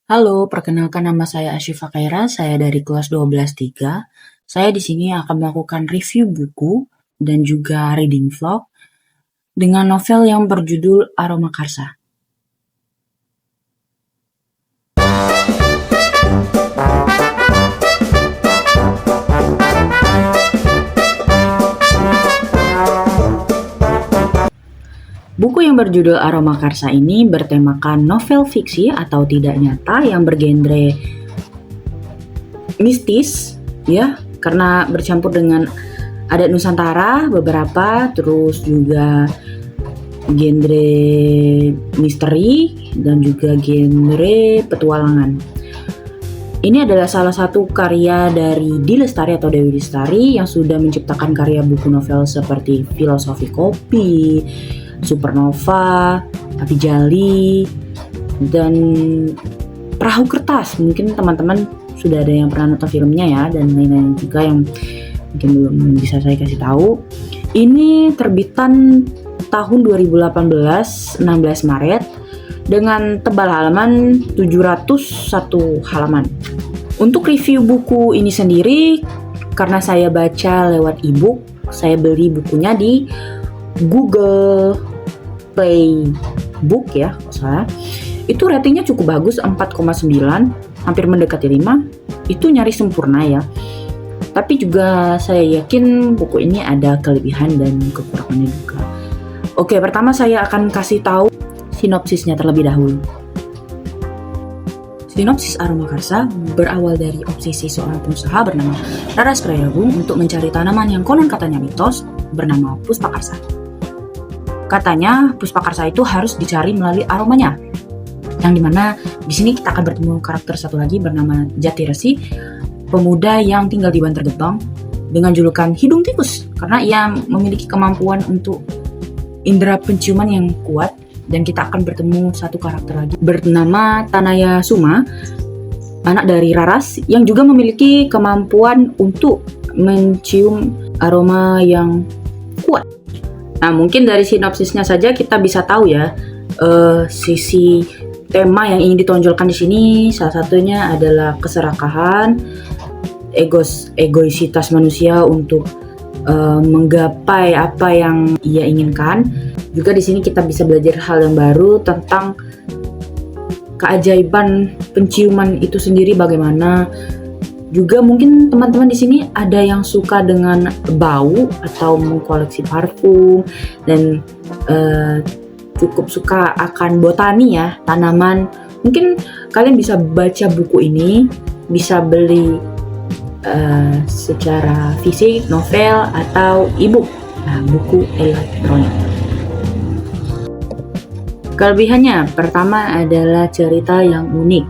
Halo, perkenalkan nama saya Asyifa Khaira, saya dari kelas 12-3. Saya di sini akan melakukan review buku dan juga reading vlog dengan novel yang berjudul Aroma Karsa. Buku yang berjudul Aroma Karsa ini bertemakan novel fiksi atau tidak nyata yang bergenre mistis, ya, karena bercampur dengan adat Nusantara beberapa, terus juga genre misteri dan juga genre petualangan. Ini adalah salah satu karya dari Di Lestari atau Dewi Lestari yang sudah menciptakan karya buku novel seperti Filosofi Kopi, Supernova, Api Jali, dan Perahu Kertas. Mungkin teman-teman sudah ada yang pernah nonton filmnya ya, dan lain-lain juga yang mungkin belum bisa saya kasih tahu. Ini terbitan tahun 2018, 16 Maret, dengan tebal halaman 701 halaman. Untuk review buku ini sendiri, karena saya baca lewat ebook, saya beli bukunya di Google Play Book ya, kalau salah. Itu ratingnya cukup bagus, 4,9, hampir mendekati 5. Itu nyaris sempurna ya. Tapi juga saya yakin buku ini ada kelebihan dan kekurangannya juga. Oke, pertama saya akan kasih tahu sinopsisnya terlebih dahulu. Sinopsis Aroma Karsa berawal dari obsesi seorang pengusaha bernama Raras Prayagung untuk mencari tanaman yang konon katanya mitos bernama Puspa Karsa. Katanya Puspa Karsa itu harus dicari melalui aromanya. Yang dimana di sini kita akan bertemu karakter satu lagi bernama Jati Resi, pemuda yang tinggal di Bantar Gebang dengan julukan Hidung Tikus karena ia memiliki kemampuan untuk indera penciuman yang kuat. Dan kita akan bertemu satu karakter lagi bernama Tanaya Suma, anak dari Raras yang juga memiliki kemampuan untuk mencium aroma yang kuat. Nah, mungkin dari sinopsisnya saja kita bisa tahu ya, sisi tema yang ingin ditonjolkan di sini salah satunya adalah keserakahan, egoisitas manusia untuk menggapai apa yang ia inginkan. Juga di sini kita bisa belajar hal yang baru tentang keajaiban penciuman itu sendiri bagaimana. Juga mungkin teman-teman di sini ada yang suka dengan bau atau mengkoleksi parfum dan cukup suka akan botani ya, tanaman. Mungkin kalian bisa baca buku ini, bisa beli secara fisik, novel atau ebook. Nah, buku elektronik. Kelebihannya, pertama adalah cerita yang unik.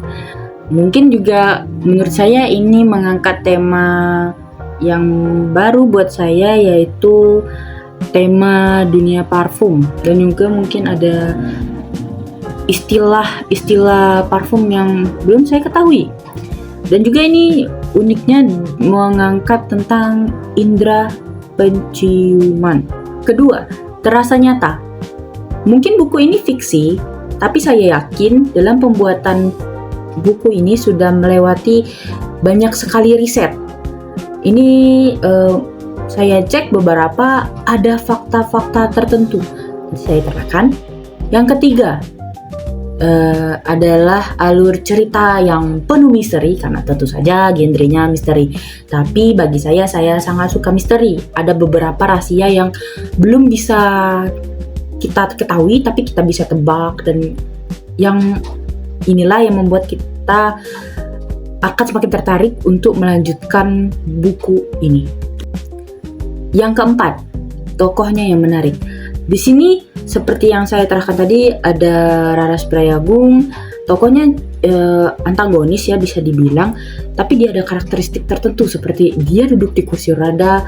Mungkin juga menurut saya ini mengangkat tema yang baru buat saya, yaitu tema dunia parfum. Dan juga mungkin ada istilah parfum yang belum saya ketahui. Dan juga ini uniknya mengangkat tentang indera penciuman. Kedua, terasa nyata. Mungkin buku ini fiksi, tapi saya yakin dalam pembuatan buku ini sudah melewati banyak sekali riset. Ini saya cek beberapa, ada fakta-fakta tertentu. Saya terangkan. Yang ketiga adalah alur cerita yang penuh misteri, karena tentu saja genrenya misteri. Tapi bagi saya sangat suka misteri. Ada beberapa rahasia yang belum bisa kita ketahui tapi kita bisa tebak, dan yang inilah yang membuat kita akan semakin tertarik untuk melanjutkan buku ini. Yang keempat, tokohnya yang menarik. Di sini seperti yang saya terangkan tadi, ada Raras Prayagung, tokohnya antagonis ya bisa dibilang, tapi dia ada karakteristik tertentu seperti dia duduk di kursi roda,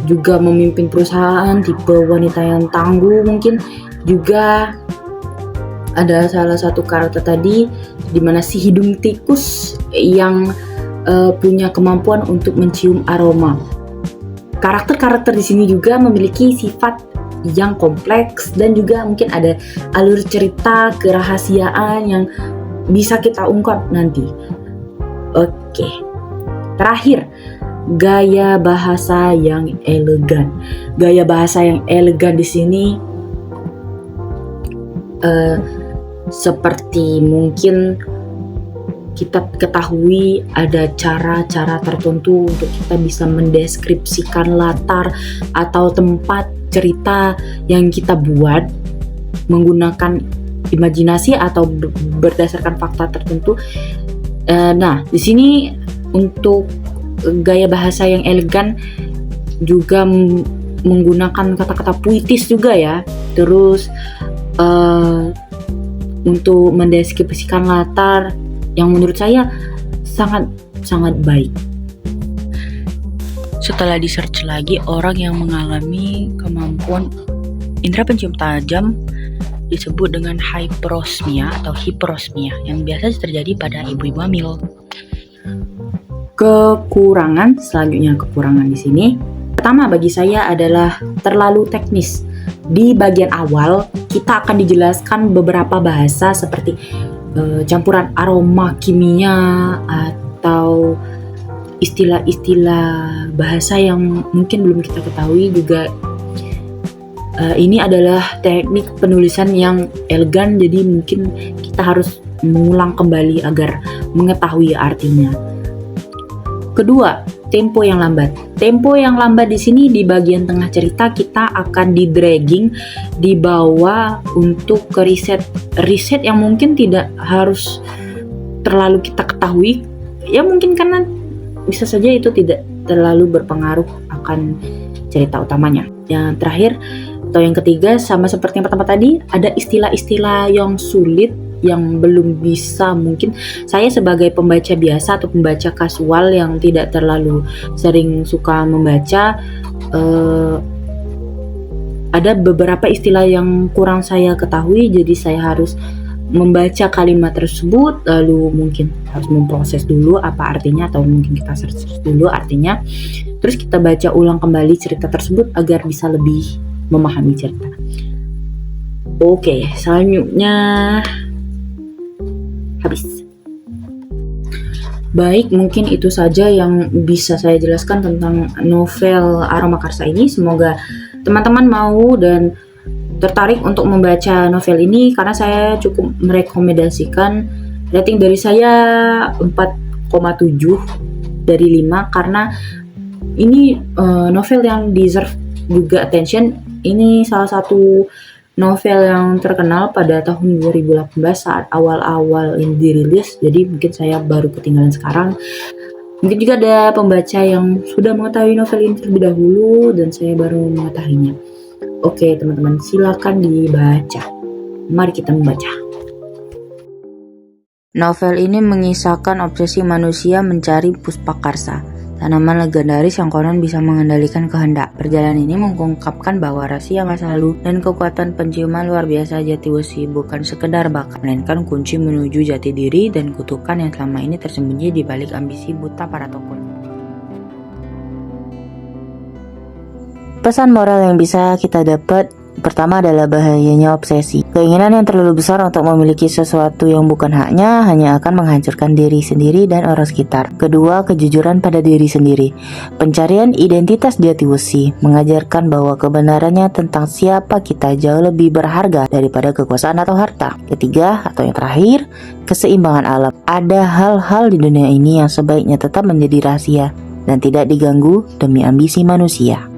juga memimpin perusahaan, tipe wanita yang tangguh. Mungkin juga ada salah satu karakter tadi di mana si hidung tikus yang punya kemampuan untuk mencium aroma. Karakter-karakter di sini juga memiliki sifat yang kompleks dan juga mungkin ada alur cerita kerahasiaan yang bisa kita ungkap nanti. Oke. Terakhir, gaya bahasa yang elegan. Gaya bahasa yang elegan di sini seperti mungkin kita ketahui ada cara-cara tertentu untuk kita bisa mendeskripsikan latar atau tempat cerita yang kita buat menggunakan imajinasi atau berdasarkan fakta tertentu. Nah, di sini untuk gaya bahasa yang elegan juga menggunakan kata-kata puitis juga ya. Terus untuk mendeskripsikan latar yang menurut saya sangat baik. Setelah di-search lagi, orang yang mengalami kemampuan indera pencium tajam disebut dengan hyperosmia atau hiperosmia yang biasa terjadi pada ibu-ibu hamil. Selanjutnya kekurangan di sini. Pertama bagi saya adalah terlalu teknis. Di bagian awal kita akan dijelaskan beberapa bahasa seperti campuran aroma kimia atau istilah-istilah bahasa yang mungkin belum kita ketahui juga. Ini adalah teknik penulisan yang elegan, jadi mungkin kita harus mengulang kembali agar mengetahui artinya. Kedua, tempo yang lambat. Tempo yang lambat di sini di bagian tengah cerita kita akan di-dragging, dibawa untuk ke riset yang mungkin tidak harus terlalu kita ketahui. Ya mungkin karena bisa saja itu tidak terlalu berpengaruh akan cerita utamanya. Yang terakhir atau yang ketiga, sama seperti yang pertama tadi, ada istilah-istilah yang sulit yang belum bisa, mungkin saya sebagai pembaca biasa atau pembaca kasual yang tidak terlalu sering suka membaca, ada beberapa istilah yang kurang saya ketahui, jadi saya harus membaca kalimat tersebut, lalu mungkin harus memproses dulu apa artinya, atau mungkin kita search dulu artinya, terus kita baca ulang kembali cerita tersebut agar bisa lebih memahami cerita. Oke, selanjutnya habis. Baik, mungkin itu saja yang bisa saya jelaskan tentang novel Aroma Karsa ini. Semoga teman-teman mau dan tertarik untuk membaca novel ini, karena saya cukup merekomendasikan. Rating dari saya 4,7 dari 5 karena ini novel yang deserve juga attention. Ini salah satu novel yang terkenal pada tahun 2018 saat awal-awal ini dirilis, jadi mungkin saya baru ketinggalan sekarang. Mungkin juga ada pembaca yang sudah mengetahui novel ini terlebih dahulu dan saya baru mengetahuinya. Oke teman-teman, silakan dibaca. Mari kita membaca. Novel ini mengisahkan obsesi manusia mencari Puspakarsa, tanaman legendaris yang konon bisa mengendalikan kehendak. Perjalanan ini mengungkapkan bahwa rahasia masa lalu dan kekuatan penciuman luar biasa Jatiwesi bukan sekedar bakat, melainkan kunci menuju jati diri dan kutukan yang selama ini tersembunyi di balik ambisi buta para tokoh. Pesan moral yang bisa kita dapat pertama adalah bahayanya obsesi. Keinginan yang terlalu besar untuk memiliki sesuatu yang bukan haknya hanya akan menghancurkan diri sendiri dan orang sekitar. Kedua, kejujuran pada diri sendiri. Pencarian identitas Jatiwesi mengajarkan bahwa kebenarannya tentang siapa kita jauh lebih berharga daripada kekuasaan atau harta. Ketiga, atau yang terakhir, keseimbangan alam. Ada hal-hal di dunia ini yang sebaiknya tetap menjadi rahasia dan tidak diganggu demi ambisi manusia.